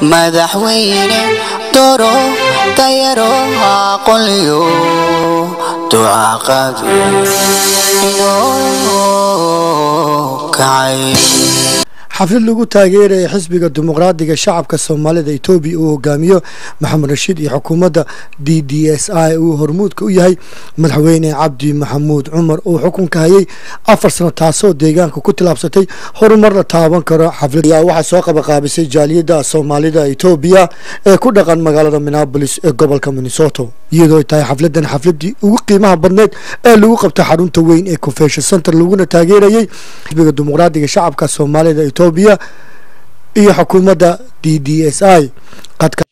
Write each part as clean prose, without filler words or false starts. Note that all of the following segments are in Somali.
madaxweyne doro tayaro aqoonyo ducaqad iyo kay xaflad lagu taageeray xisbiga dimuqraadiga shacabka Soomaalida Itoobiya oo hogaamiyo Maxamed Rashiid iyo xukuumadda DDSI uu hormuudka u yahay madaxweyne Cabdi Maxamuud Cumar oo xukunka hayay 4 sano taasoo deegaanka ku tilaabsatay horumar la taaban karo. xafladda waxa soo qabanqaabisay jaaliyadda Soomaalida Itoobiya ee ku dhaqan magaalada Minneapolis ee gobolka Minnesota iyadoo ay tahay xafladan xafladii ugu qiimaha badneed ee lagu qabtay xarunta weyn ee Convention Center laguna taageerayay xisbiga dimuqraadiga shacabka Soomaalida Itoobiya iyo xukuumadda DDSI qadka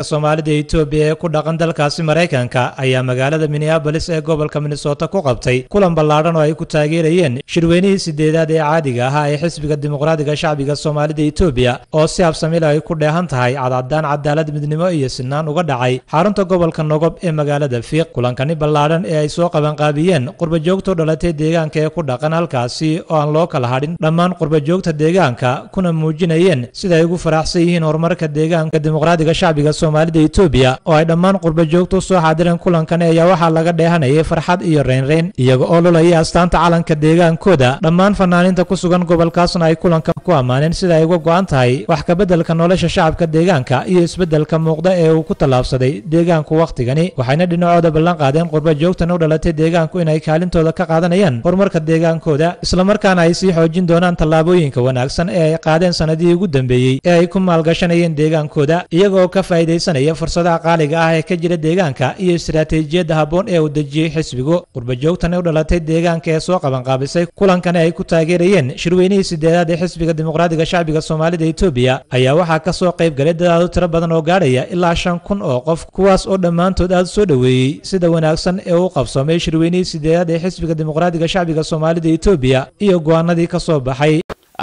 Soomaalida Itoobiya ee ku dhaqan dalkaasi Mareykanka ayaa magaalada Minneapolis ee gobolka Minnesota ku qabtay kulan ballaaran oo ay ku taageerayeen shirweynihii 8aad ee caadiga ah ee xisbiga dimuqraadiga shacbiga Soomaalida Itoobiya oo si habsami leh ay ku dheehan tahay cadaalad midnimo iyo sinaan uga dhacay xarunta gobolka Nogob ee magaalada Fiiq. kulankani ballaaran ee ay soo qaban qaabiyeen qurba joogto dhalatay deegaanka ee ku dhaqan halkaasi oo aan loo kala hadhin dhammaan qurba joogta deegaanka kuna muujinayeen sida ay ugu faraxsan yihiin horumarka deegaanka dimuqraadiga shacbiga Soomaalida Itoobiya oo ay dhammaan qurba joogto soo xaadireen kulankan ayaa waxa laga dheehanayay farxad iyo reyn iyaga oo lolaya astaanta calanka deegaankooda. dhammaan fanaaniinta ku sugan gobolkaasna ay kulankan ku amaaneen sida ay uga go'an tahay wax ka beddelka nolosha shacabka deegaanka iyo isbeddelka muuqda ee uu ku talaabsaday deegaanku waqtigani. waxayna dhinacooda ballan qaadeen qurba joogtan u dhalatay deegaanku inay kaalintooda ka qaadanayaan horumarka deegaankooda isla markaana ay sii xoojin doonaan tallaabooyinka wanaagsan ee ay qaadeen sanadihii ugu dambeeyay ee ay ku maalgashanayeen deegaankooda iyaga oo ka faa'iideysanaya fursadaha qaaliga ah ee ka jira deegaanka iyo istiraatiijiyadda habboon ee uu dejiyay xisbigu. qurba joogtan u dhalatay deegaanka ee soo qaban qaabisay kulankan ay ku taageerayeen shirweynihii 8aad ee xisbiga dimuqraadiga shacbiga Soomaalida Itoobiya ayaa waxaa ka soo qayb galay dad aad u tiro badan oo gaaraya ilaa 5,000 oo qof kuwaas oo dhammaantood aad soo dhaweeyay sida wanaagsan ee uu qabsoomay shirweynihii 8aad ee xisbiga dimuqraadiga shacbiga Soomaalida Itoobiya iyo go'aanadii ka soo baxay.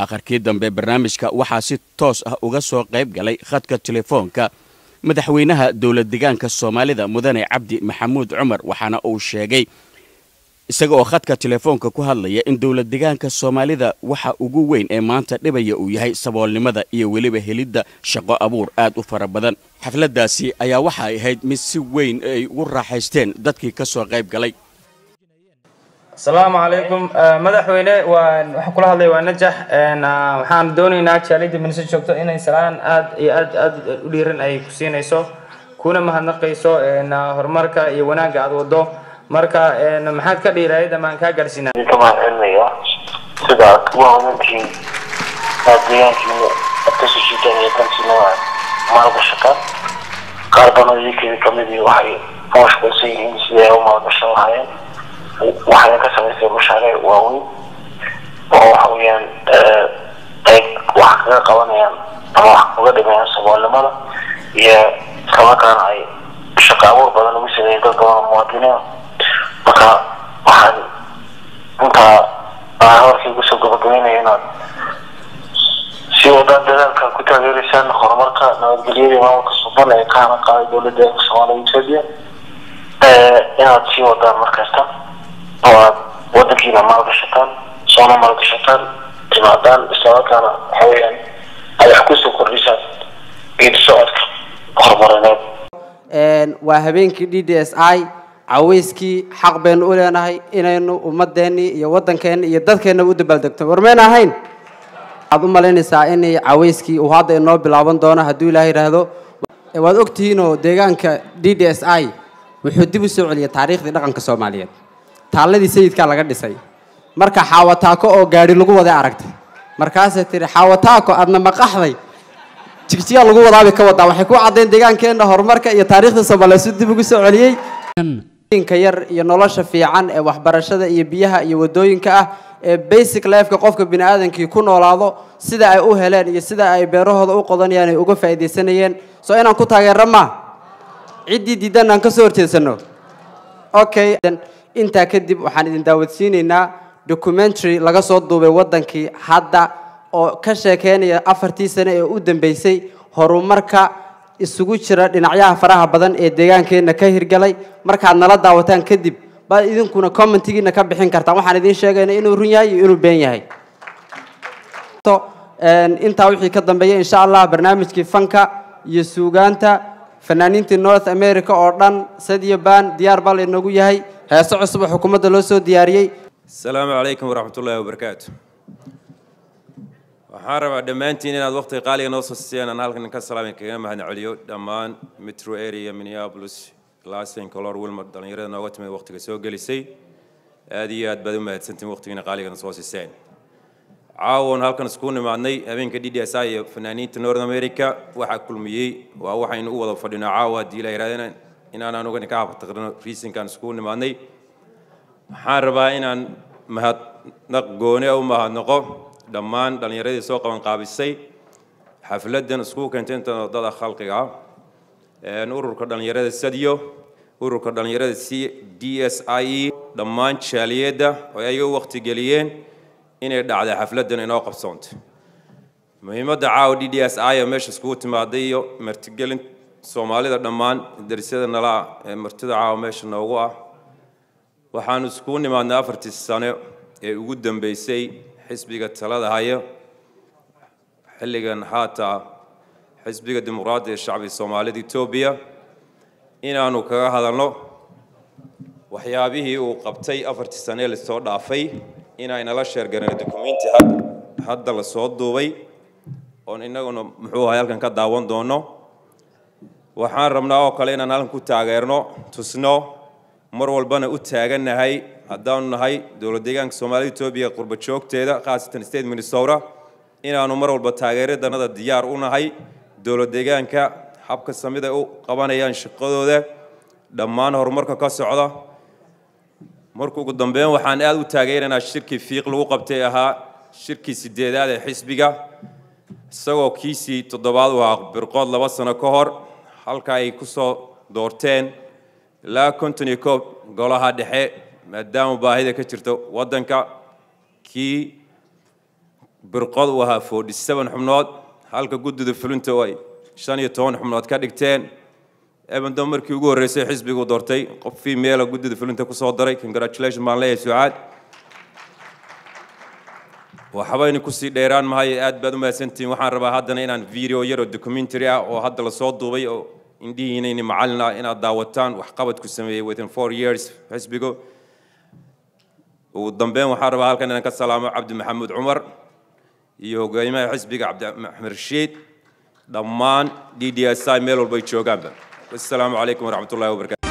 aakhirkii dambe barnaamijka waxaa si toos ah uga soo qayb galay khadka telefoonka madaxweynaha dowlad deegaanka Soomaalida Mudane Cabdi Maxamuud Cumar waxaana uu sheegay isaga oo khadka telefoonka ku hadlaya in dowlad deegaanka Soomaalida waxa ugu weyn ee maanta dhibaya uu yahay saboolnimada iyo weliba helidda shaqo abuur aad u fara badan. xafladaasi ayaa waxa ay ahayd mid si weyn ay ugu raaxaysteen dadkii ka soo qayb galay. السلام عليكم مدحوينه waxaan kula hadlay waa Najax waxaan doonaynaa jaaliyada Minnesota joogto inay salaan aad u dhiiran ay ku siinayso kuna mahadnaqayso horumarka iyo wanaagga aad wado marka maxaad ka dhiirayda maan ka gaarsiinaa kama cilmiga sida kuwaantii adeeyankii atashiidada kansiinaa maalgashaqa qaarbanadii kamidii waxay hawsha yihiin sidee u maalgashanayeen waxay ka sameysay mashaariic waaweyn oo waxaweyaan ay wax kaga qabanayaan ama wax uga dhimayaan saboolnimada iyo islamarkaana ay shaqo abuur badan ugu sameeyeen dad badan oo muwaadiniin marka taageeraysaan horumarka nabadgelyada maamulka suban ee ka hana qaaday dowladda Soomaaliya Itoobiya inaad sii wadaan markasta oo aad wadankiina maalgashataan soona maalgashataan timaadaan islamarkaana waxaweyaan ay wax kusoo kordhisaan geedi socodka horumarineed waa habeenkii DDSI caweyskii xaq been u leenahay inaynu ummadeeni iyo wadankeena iyo dadkeena u dabaaldegto warmeen ahayn aad u maleynaysaa in caweyskii uu hadda inoo bilaaban doono haddii Ilaahay yiraahdo waad ogtihiin oo deegaanka DDSI wuxuu dib u soo celiyay taariikhdii dhaqanka Soomaaliyeed taaladii sayidka laga dhisay marka xaawataako oo gaari lagu wada aragtay markaas ay tiri xaawataako adna maqaxday jigjiga lagu wadaabay ka wada waxay ku cadeyn deegaankeena horumarka iyo taariikhda Soomaaliyeed dib ugu soo celiyay inka yar iyo nolosha fiican ee waxbarashada iyo biyaha iyo wadooyinka ah ee basic life-ka qofka bini'aadamkii ku noolaado sida ay u heleen iyo sida ay beerahooda u qodanayaan ay uga faa'iideysanayeen soo inaan ku taageerama cidii diidan aan ka soo horjeesano okay inta kadib waxaan idin daawadsiinaynaa documentary laga soo duubay wadankii hadda oo ka sheekeynaya 4 sano ee u dambeysay horumarka isugu jira dhinacyaha faraha badan ee deegaankeena ka hirgalay marka nala daawataan kadib baa idinkuna commentigiina ka bixin kartaan waxaan idin sheegaynaa inuu run yahay iyo inuu been yahay inta wixii ka dambeeyay insha Allah barnaamijkii fanka iyo suugaanta fanaaniinta North America oo dhan Sadio Ban diyaar bal inagu yahay heeso cusub xukuumadda loo soo diyaariyay Assalaamu alaykum wa rahmatullahi wa barakatuh waxaan rabaa dhammaantiin inaad waqti qaaliga noo soo siiyaan aan halkan ka salaamin kaga mahadceliyo dhammaan metro area Minneapolis Glassing Color Wilmot dhalinyarada nooga timid waqtiga soo gelisay aad iyo aad baad u mahadsantiin waqtigiina qaaliga soo siiseen عاون هالكن سكون معني هبين كدي دي أساي فنانين نورث أمريكا واحد كل مية وواحد نقول فدينا عاود دي ليرادنا إن أنا نقول نكاب تقدرنا ريسين كان سكون معني حاربا إن مهات نقوني أو مهات نقو دمان دلني يريد سوق من قابل السي حفلة دين سكون كنت أنت ضد خلقها نور كدلني يريد السديو نور كدلني يريد سي دي اس اي دمان شاليدا وأي وقت جليين إن دعوة حفلة دين ناقب صنت مهمة دعوة دي اس اي مش سكوت معديو مرتجلين سومالي دمان درسيدا نلا مرتدعة مش نوقع وحان سكون ما نافرت السنة وجودن بيسي حسبي قد ثلاثة هاي حلقا حتى حسبي قد ديمقراطية الشعبي الصومالي دي توبيا إن أنا كهذا النوع وحيابه وقبتي أفرت السنة للصوت عفي إن أنا لا شير جرنا دوكيمنتي هذا الصوت دوبي وإن إنه محوها يلكن كداون دونه وحان رمنا وقالنا نالن كنت عجرنا تسنو مرول بنا أتاجنا هاي هداون هاي دولة ديجان الصومالي توبيا قرب تشوك تدا خاصة ستيد من الثورة إن أنا مرول بتاجر ده نذا ديار أونا هاي دولة ديجان كحبك السميد أو قبنا ينشقوا ده دمان هرمرك كسعدا مركو قدام بين وحان قالوا تاجرنا الشركة في قلوق بتاعها شركة سديدات الحسبية سووا كيسي تضباطها برقاد لبسنا كهر halkay ku soo doorteen la continue ko golaha dhexe maadaama baahida ka jirto wadanka ki birqad waha 47 xubnood halka gudida fulinta way 15 xubnood ka dhigteen eeban markii ugu horeysay xisbigu doortay qof female gudida fulinta ku soo daray congratulations maan leeyahay su'aad وحبايني كسي ديران ماهي آد بدو ما سنتين وحان ربا هادنا إنان فيديو يرو دوكومنتري أو هادا لصوت دوبي أو إندي هنا معلنا إنا داوتان وحقبت كسمي within 4 years حسبيكو والضمبين وحان ربا هالكان إنا كالسلامة عبد محمد عمر يو قايمة حسبيك عبد محمد رشيد ضمان دي اس اي ميلو البيت شو قامبا والسلام عليكم ورحمة الله وبركاته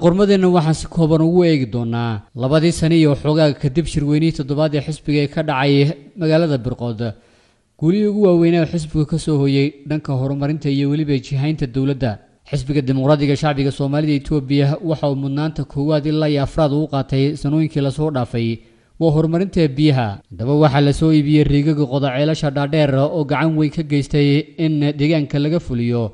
qormadeena waxaan si kooban ugu eegi doonaa labadii sano iyo xogaaga kadib shirweynihii toddobaad ee xisbiga ee ka dhacay magaalada Birqood guulihii ugu waaweynaa xisbiga ka soo hooyay dhanka horumarinta iyo weliba jihaynta dawladda xisbiga dimuqraadiga shacbiga Soomaalida Itoobiya waxa uu mudnaanta koowaad ilaa iyo afraad u qaatay sanooyinkii la soo dhaafay waa horumarinta biyaha. Haddaba waxaa la soo iibiyey riigaga qoda ceelasha dhaadheer oo gacan weyn ka geystay in deegaanka laga fuliyo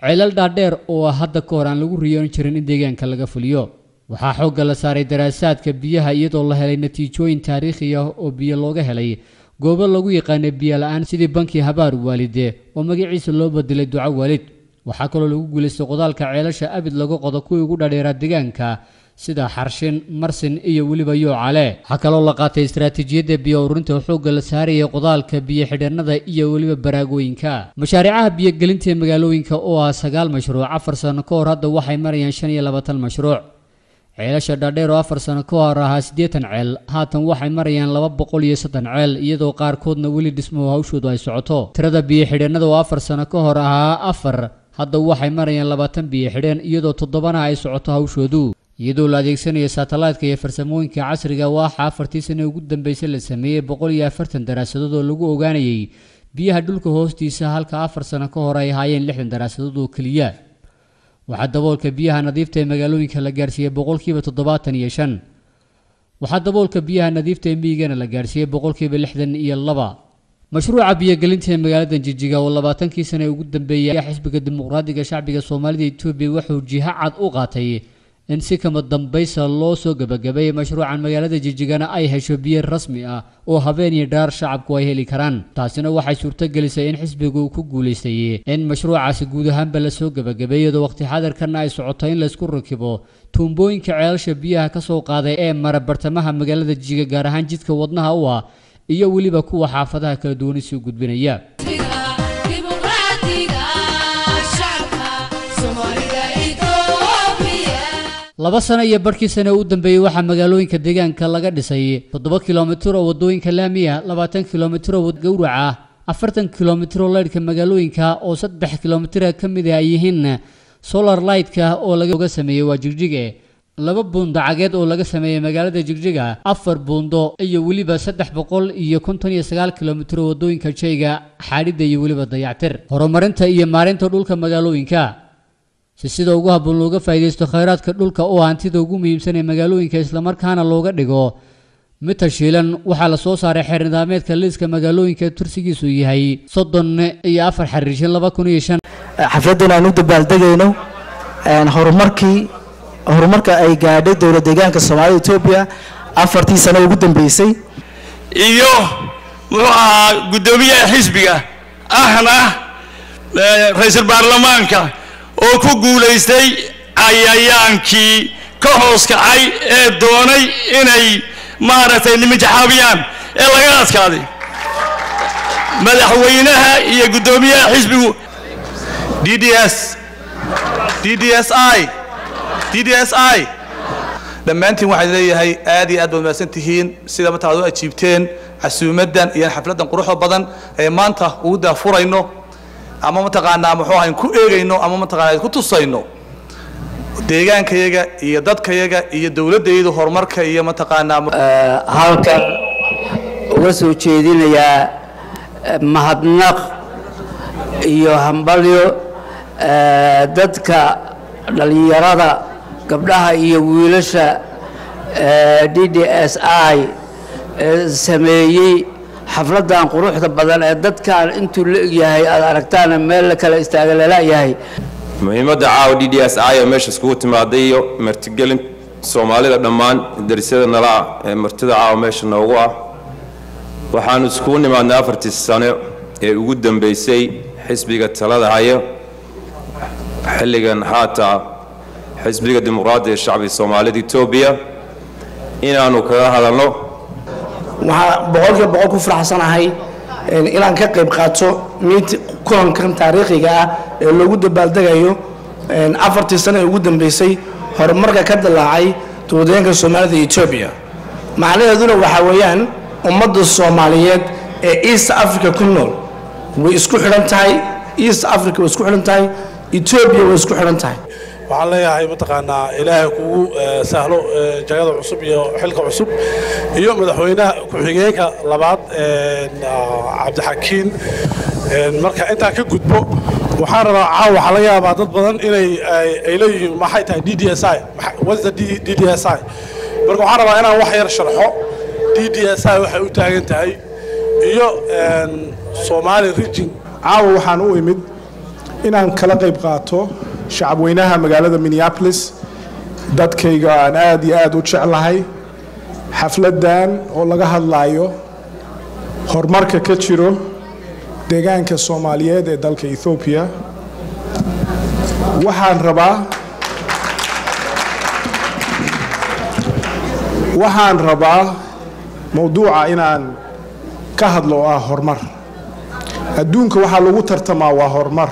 ceelal dhaadheer oo hadda ka hor aan lagu riyoon jirin in deegaanka laga fuliyo. waxaa xoogga la saaray daraasaadka biyaha iyadoo la helay natiijooyin taariikhi ah oo biyo looga helay goobo lagu yaqaan biyo la'aan sidii banki habaar waalide oo magaciisa loo bedelay duco waalid. waxaa kaloo lagu guuleystay qodaalka ceelasha abid lagu qodo kuwii ugu dhadheeraa deegaanka sida xarshin marsin iyo weliba yoocale. waxaa kaloo la qaatay istaraatiijiyadda biyo ururinta xoogga la saaraya qodaalka biyo xidhannada iyo weliba baraagooyinka. mashaariicaha biyogelinta ee magaalooyinka oo ah 9 mashruuc 4 sano ka hor hadda waxay marayaan 25 mashruuc. ceelasha dhaadheer oo 4 sano ka hor ahaa 80 ceel haatan waxay marayaan 230 ceel iyadoo qaarkoodna weli dhismo hawshoodu ay socoto. tirada biyo xidhannada oo 4 sano ka hor ahaa 4 hadda waxay marayaan 20 biyo xidhan iyadoo 7 ay socoto hawshoodu. iyadoo la adeegsanayo satellite-ka iyo farsamooyinka casriga waxaa 4 sano ugu dambeysay la sameeyay 140 daraasadood oo lagu ogaanayay biyaha dhulka hoostiisa halka 4 sano ka hor ay ahaayeen 60 daraasadood oo kaliya. waxaa daboolka biyaha nadiifta ee magaalooyinka la gaarsiiyay 75%. waxaa daboolka biyaha nadiifta ee miyigana la gaarsiiyay 62%. mashruuca biyogelinta ee magaalada Jigjiga oo 20kii sano ugu dambeeyay xisbiga dimuqraadiga shacbiga Soomaalida Itoobiya wuxuu jiha cad u qaatay in si kama dambaysa loo soo gabagabeeyay mashruucan magaalada Jijigana ay hesho biyo rasmi ah oo habeen iyo dhaar shacabku ay heli karaan. taasina waxay suurto gelisay in xisbigu ku guuleystay in mashruucaasi guud ahaanba la soo gabagabeeyo waqti xadarkan ay socoto in la isku rakibo tuumbooyinka ceelasha biyaha ka soo qaaday ee mara bartamaha magaalada Jijiga gaar ahaan jidka wadnaha u ah iyo weliba kuwa xaafadaha kala duwan si gudbinaya. 2 sano iyo barkii sano u dambeeyay waxaa magaalooyinka deegaanka laga dhisay 7 kiiloomitir oo wadooyinka laamiga 20 kiiloomitir oo gowraca 40 kiiloomitir oo leedhka magaalooyinka oo 3 kiiloomitir ka mid ah yihiin solar light-ka oo laga sameeyay waa Jigjiga. 2 buundo cageed oo laga sameeyay magaalada Jigjiga 4 buundo iyo weliba 359 kiiloomitir oo wadooyinka jayga xaadida iyo weliba dayactir. horumarinta iyo maareynta dhulka magaalooyinka sida ugu habboon looga faa'iideysto kheyraadka dhulka oo hantida ugu muhiimsan ee magaalooyinka isla markaana looga dhigo mid tashiilan. waxaa la soo saaray xeer nidaamyeedka liiska magaalooyinka tursigiisu yahay 34 xariijin 2005. xafladan aan u dabaaldegayno horumarka ay gaadhay dowlad deegaanka Soomaalida Itoobiya 4 sano ugu dambeysay iyo wuxuu ahaa gudoomiyaha xisbiga ahna ra'iisul baarlamaanka oo ku guuleystay cayayaankii ka hoos kacay ee doonay inay maaragtay nimanjaxaabiyaan ee laga adkaaday. madaxweynaha iyo gudoomiyaha xisbigu DDSI dhammaantiin waxaan leeyahay aad iyo aad baad mahadsantihiin sida maanta aad u ajiibteen casuumadan iyo xafladan quruxda badan ee maanta ugu daafurayno ama mataqaanaa muxuu ahayn ku eegayno ama mataqaanaa ku tusayno deegaankayaga iyo dadkayaga iyo dawladdeedu horumarka iyo mataqaanaa halkan uga soo jeedinayaa mahadnaq iyo hambalyo dadka dhalinyarada gabdhaha iyo wiilasha DDSI sameeyay xafladan quruxda badan ee dadkan intuu la yahay aad aragtaan meel kala istaaga la yahay. muhiimadda caawa DDSI oo meesha isku timaaday iyo martigelin Soomaalida dhammaan darisyada nala ee martida caawa meesha noogu ah. waxaan isku nimaadnay 4 sano ee ugu dambeysay xisbiga talada haya xilligan haata xisbiga dimuqraadiga shacbiga Soomaalida Itoobiya inaanu kaga hadalno. waxaan boqolkiiba ku faraxsanahay inaan ka qayb qaato kulankan taariikhiga ah ee lagu dabaaldegayo 4 sano ee ugu dambeysay horumarka ka dilaacay dowladda Soomaalida Itoobiya. macnaheeduna waxa weeyaan ummadda Soomaaliyeed ee East Africa ku nool way isku xiran tahay. East Africa way isku xiran tahay. Itoobiya way isku xiran tahay. waxaan leeyahay mataqaanaa ilaahay kugu sahlo jagada cusub iyo xilka cusub iyo madaxweynaha ku-xigeenka labaad Cabdixakiin. marka intaa ka gudbo waxaan rabaa caawa waxa laga yaabaa dad badan inay leeyihiin maxay tahay DDSI what's the DDSI. marka waxaan rabaa inaan wax yar sharxo DDSI waxay u taagan tahay iyo Somali region caawa waxaan u imid inaan kala qayb qaato shacabweynaha magaalada Minneapolis dadkayga aan aad iyo aad u jeclahay xafladan oo laga hadlayo horumarka ka jiro deegaanka Soomaaliyeed ee dalka Ethiopia waxaan rabaa mawduuca inaan ka hadlo horumar adduunka waxa lagu tartamaa waa horumar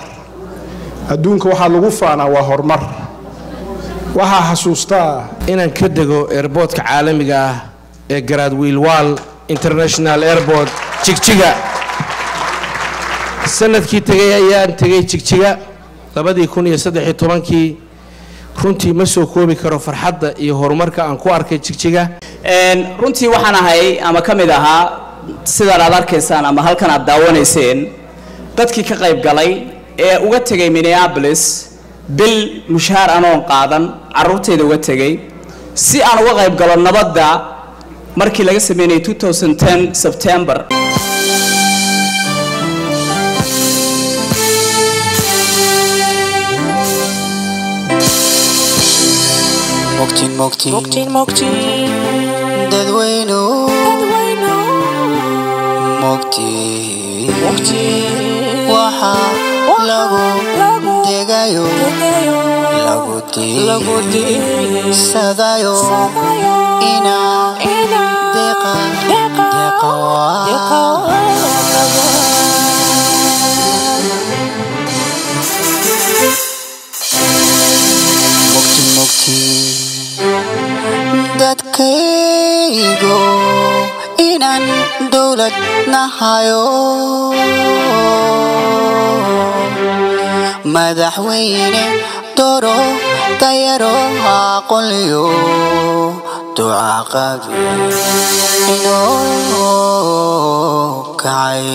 adduunka waxa lagu faanaa waa horumar waxa xasuustaa inaan ka dego airportka caalamiga ah ee Gradwell International Airport Jigjiga sanadkii tagay ayaan tagay Jigjiga 2013 runtii ma soo koobi karo farxadda iyo horumarka aan ku arkay Jigjiga runtii waxaan ahay ama kamid ahaa sidaan aad arkaysaan ama halkan aad daawanayseen dadkii ka qayb galay ee uga tagay Minneapolis bil mushaar anoon qaadan carruurtayda uga tagay si aan uga qayb galo nabadda markii laga sameeyay 2010 September مقتين ددوينو مقتين وحا لغو ديغايو لغو دي سدايو إنا ديقا مقتين dadkaygo inaan dawlad nahayo madaxweyne doro tayaro aqoonyo duca qabi inoo kacay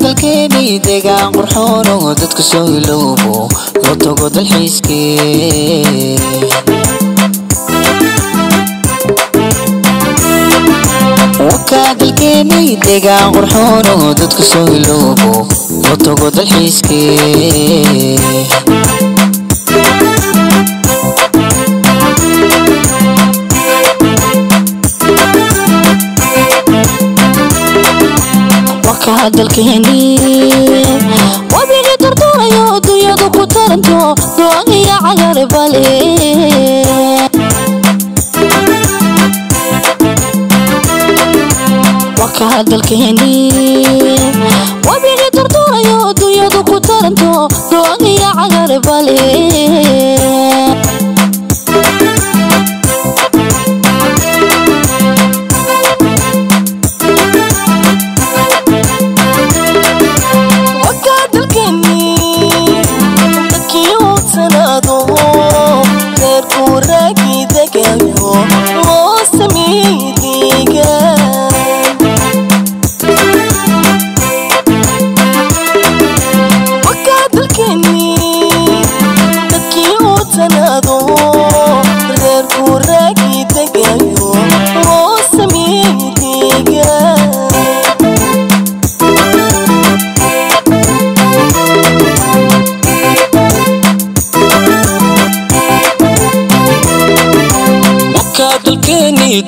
dalkeeni deegaan qurxoon oo dadku soo iloobo loo tago dalxiiskii waka dalkeeni deegaan qurxoon oo dadku soo iloobo loo tago dalxiiskii dalkeeni wabigi durdurayo dunyadu ku taranto dooniya cagar bale waka dalkeeni wabigi durdurayo dunyadu ku taranto dooniya cagar bale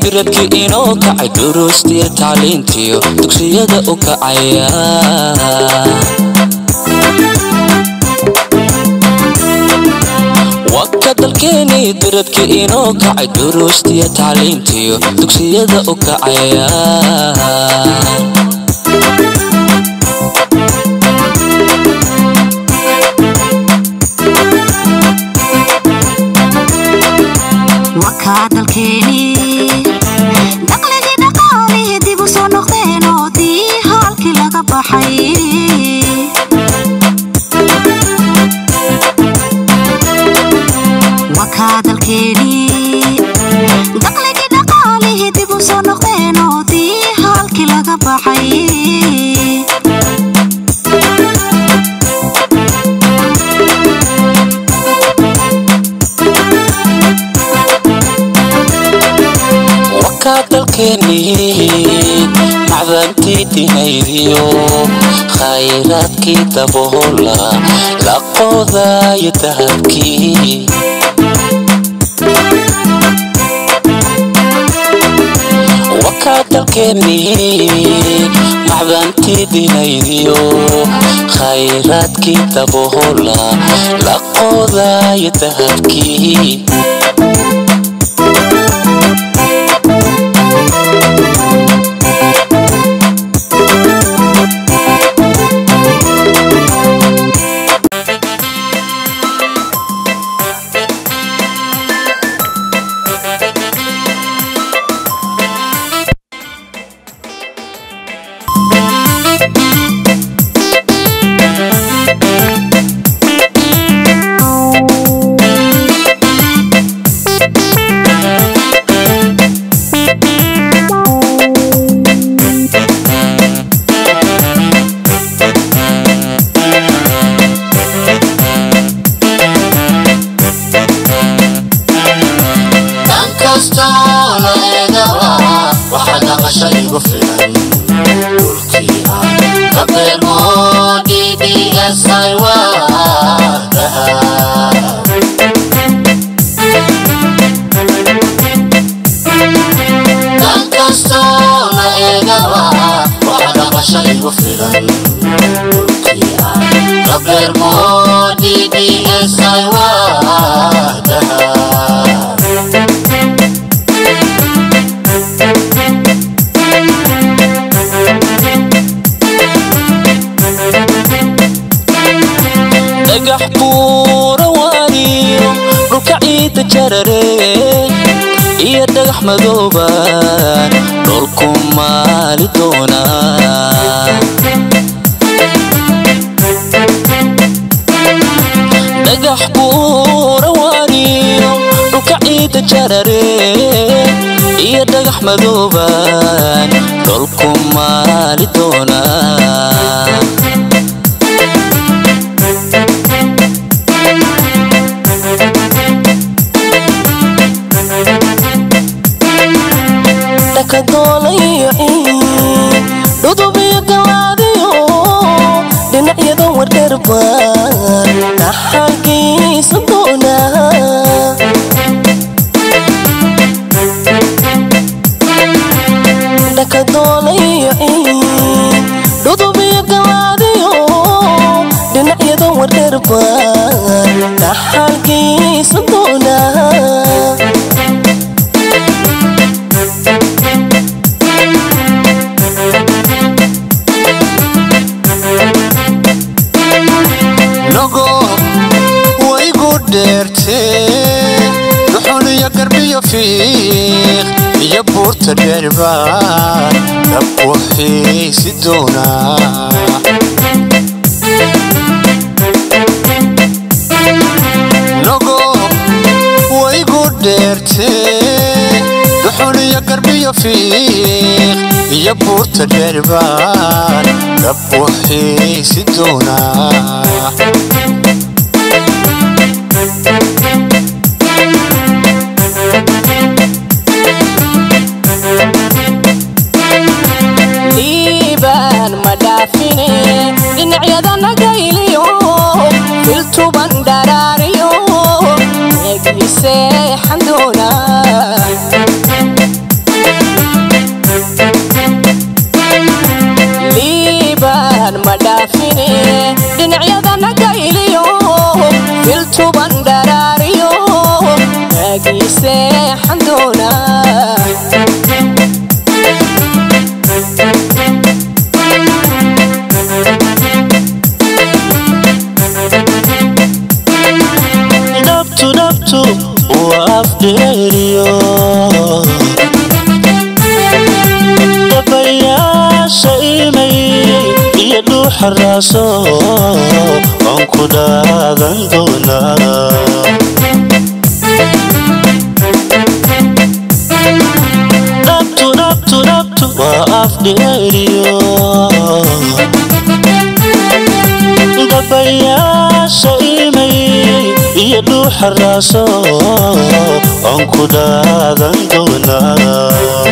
diradki inoo kacay duruustiya tacliintiyo dugsiyada u kacaya waka dalkeeni diradki inoo kacay duruustiya tacliintiyo dugsiyada u kacaya baxay dalkeeni macdantii dinaydiyo khayraadkii daboola la qodayo dahabkii wakaa dalkeeni macdantii dinaydiyo khayraadkii daboola la qodayo dahabkii madooban dhulku maali doonaa dhagax buura waariyo dhulka ciida jarare iyo dhagax madooban dhulku maali doonaa kadolayo dudubiyo gawaadiyo dhinacyada wadherbaan dhaxalkiisa doonaa dhakadolayo dudubiyo gawaadiyo dhinacyada wadherbaan dhaxalkiisa doonaa duxuliyo garbiyo fiiq iyo buurta dheerbaan dabku xiisi doonaa nogo waygu dheertee duxuliyo garbiyo fiiq iyo buurta dheerbaan dabku xiisi doonaa liibaan ma dhaafine dhinacyada nagayliyo filtuban dharaariyo eegiseexan doonaa liibaan ma dhaafine dhinacyada nagayliyo filtuban dharaariyo eegiseexan doonaa nabtu waa afdheeriyo dabayaasha imay iyo dhuuxa raaso aan ku dhaadan doonaa nabtu waa dheeriyo dabayaasha imay iyo dhuuxa raaso aan ku daadan doonaa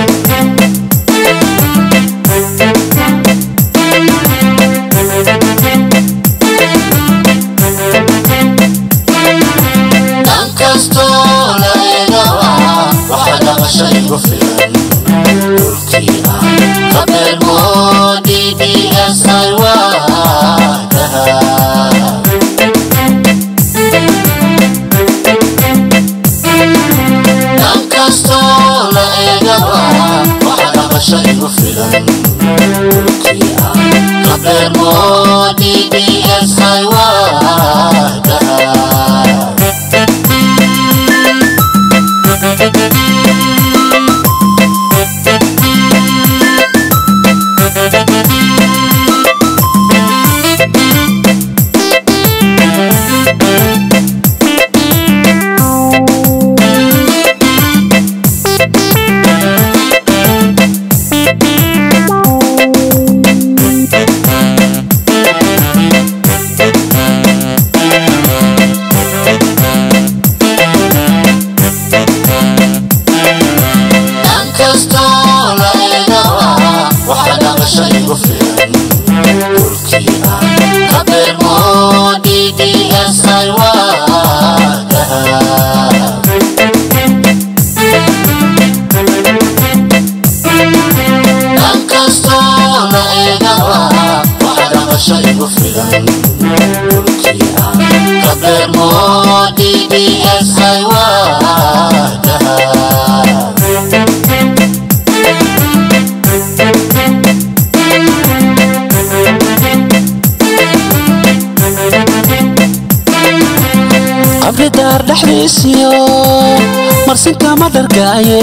marsinka ma dhargaaye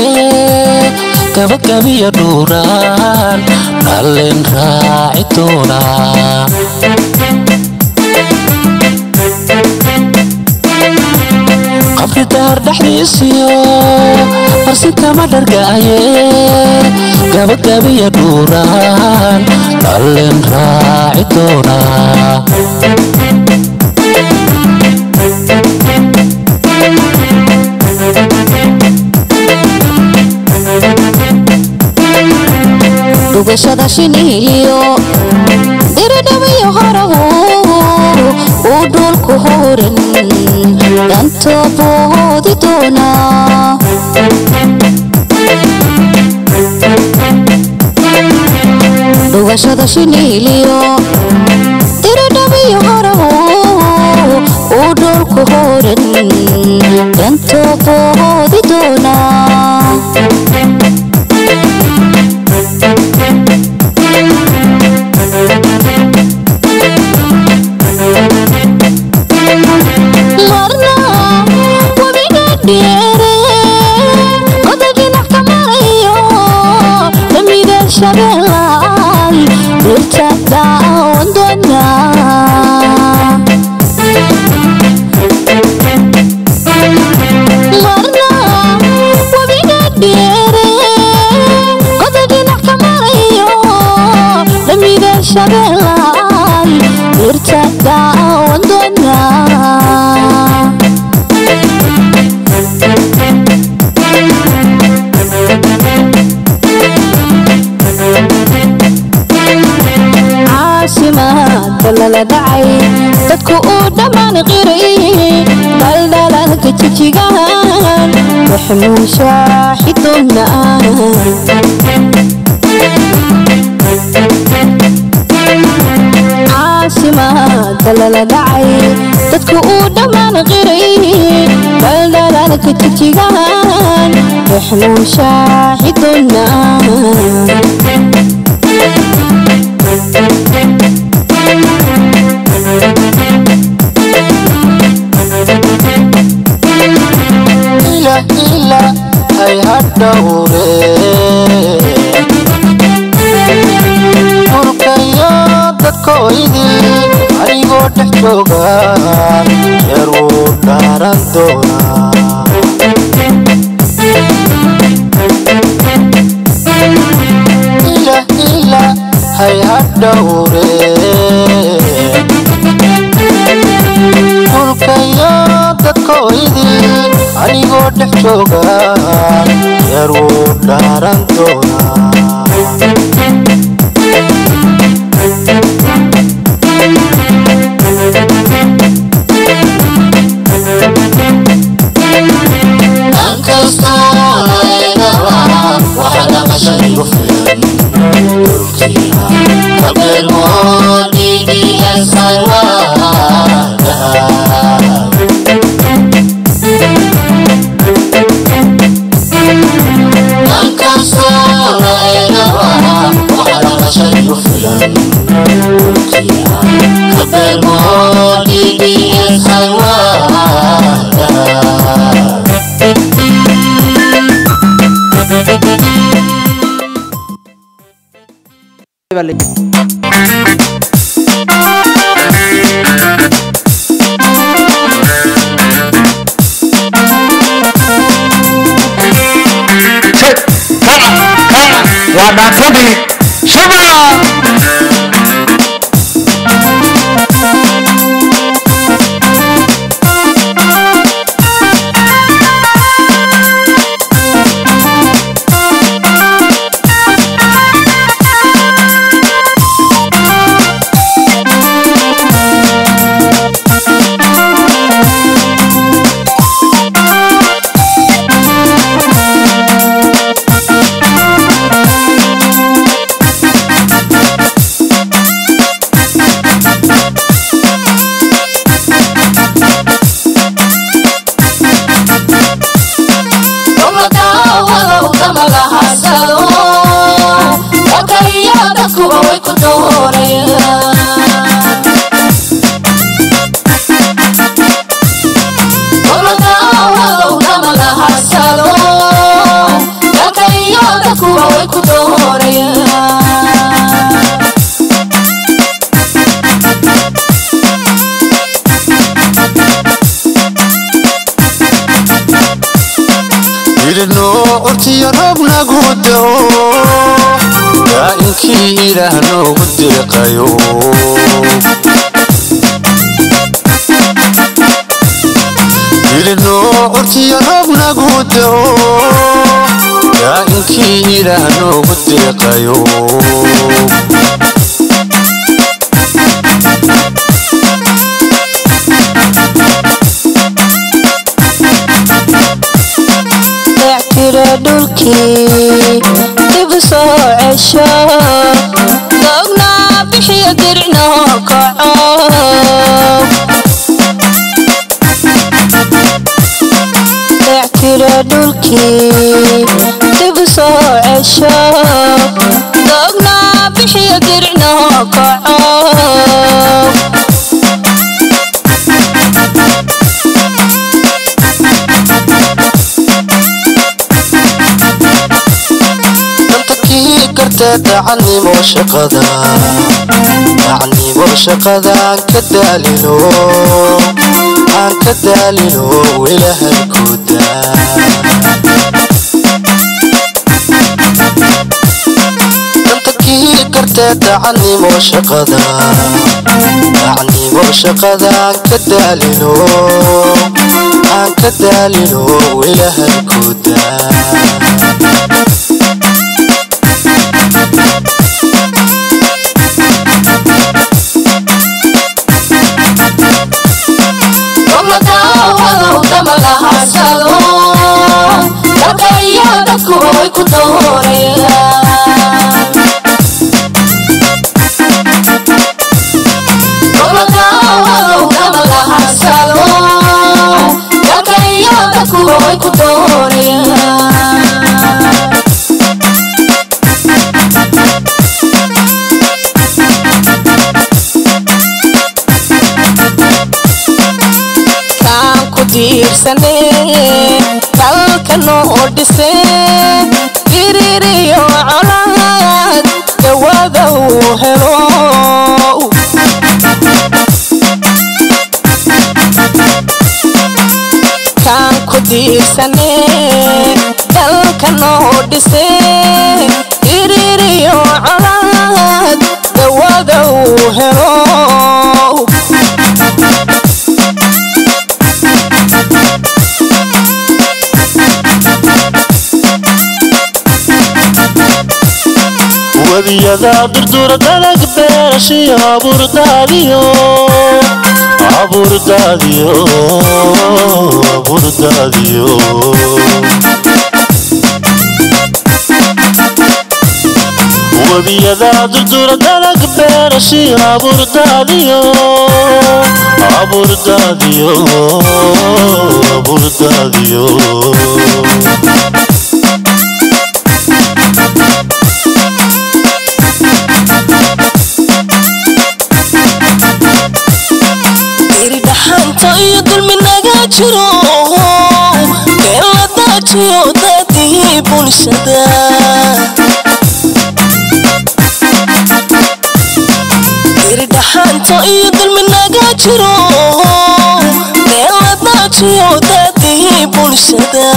gabagabiya dhuuraan dhalin raaci doonaa qabridaar dhexdiisiyo marsinka ma dhargaaye gabagabiya dhuuraan dhalin raaci doonaa dugashada shiniyo diridhabiyo harahu uu dhulku horan danto boodi doonaa dugashada shiniyo diridhabiyo harahu uu dhulku horan danto boodi doonaa la dhacay dadku uu dhammaan qiray daldalaalka jijigaan waxmuu shaaxidoonaa caasimaada lala dhacay dadku uu dhammaan qiray daldalaalka jijigaan waxmuu shaaxidoonaa ay hadhowre urkayo dadkoydii anigoo dhex joogaan jeer wuu dhaaran doonaa hay hadhowre dhulkayo dadkoydii anigoo dhex jooga yar wuu dhaaran doonaa shaqada aan ka daalino ilaahay ku daa danta kii karteed dacanimo shaqada aan ka daalino ilaahay ku daa dalka noo dhisay iriiriyo colaad webiyada durdura dalag beerashiyo abuurdaadiyo webiyada durdura dalag beerashiyo abuurdaadiyo dhaxanta iyo dulmi naga jiro meel la daajiyo dadii bulshada dhaxanta iyo dulmi naga jiro meel la daajiyo dadii bulshada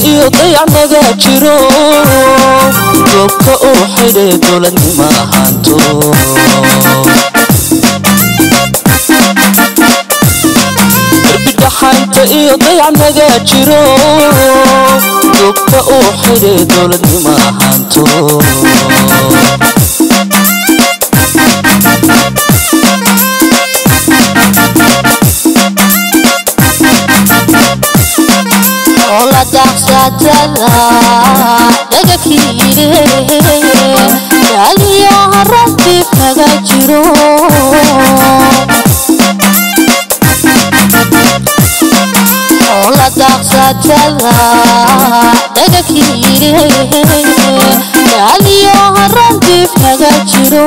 iyo dayac naga jiro goobka uu xidhay dowladnima ahaanto darbi dhaxanta iyo dayac naga jiro goobka uu xidhay dowladnima ahaanto la daqsatada daga kiire aliyo harati kaga jiro la daqsatada daga kiire aliyo harati kaga jiro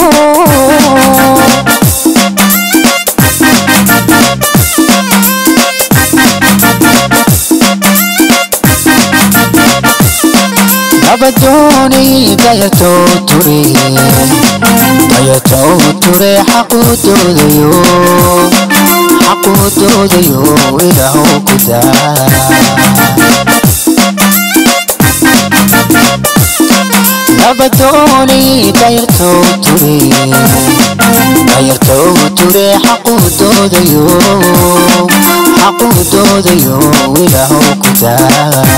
abadoni dayato ture xaqoodayo ilaahu ku daa abadoni dayato ture xaqoodayo ilaahu ku daa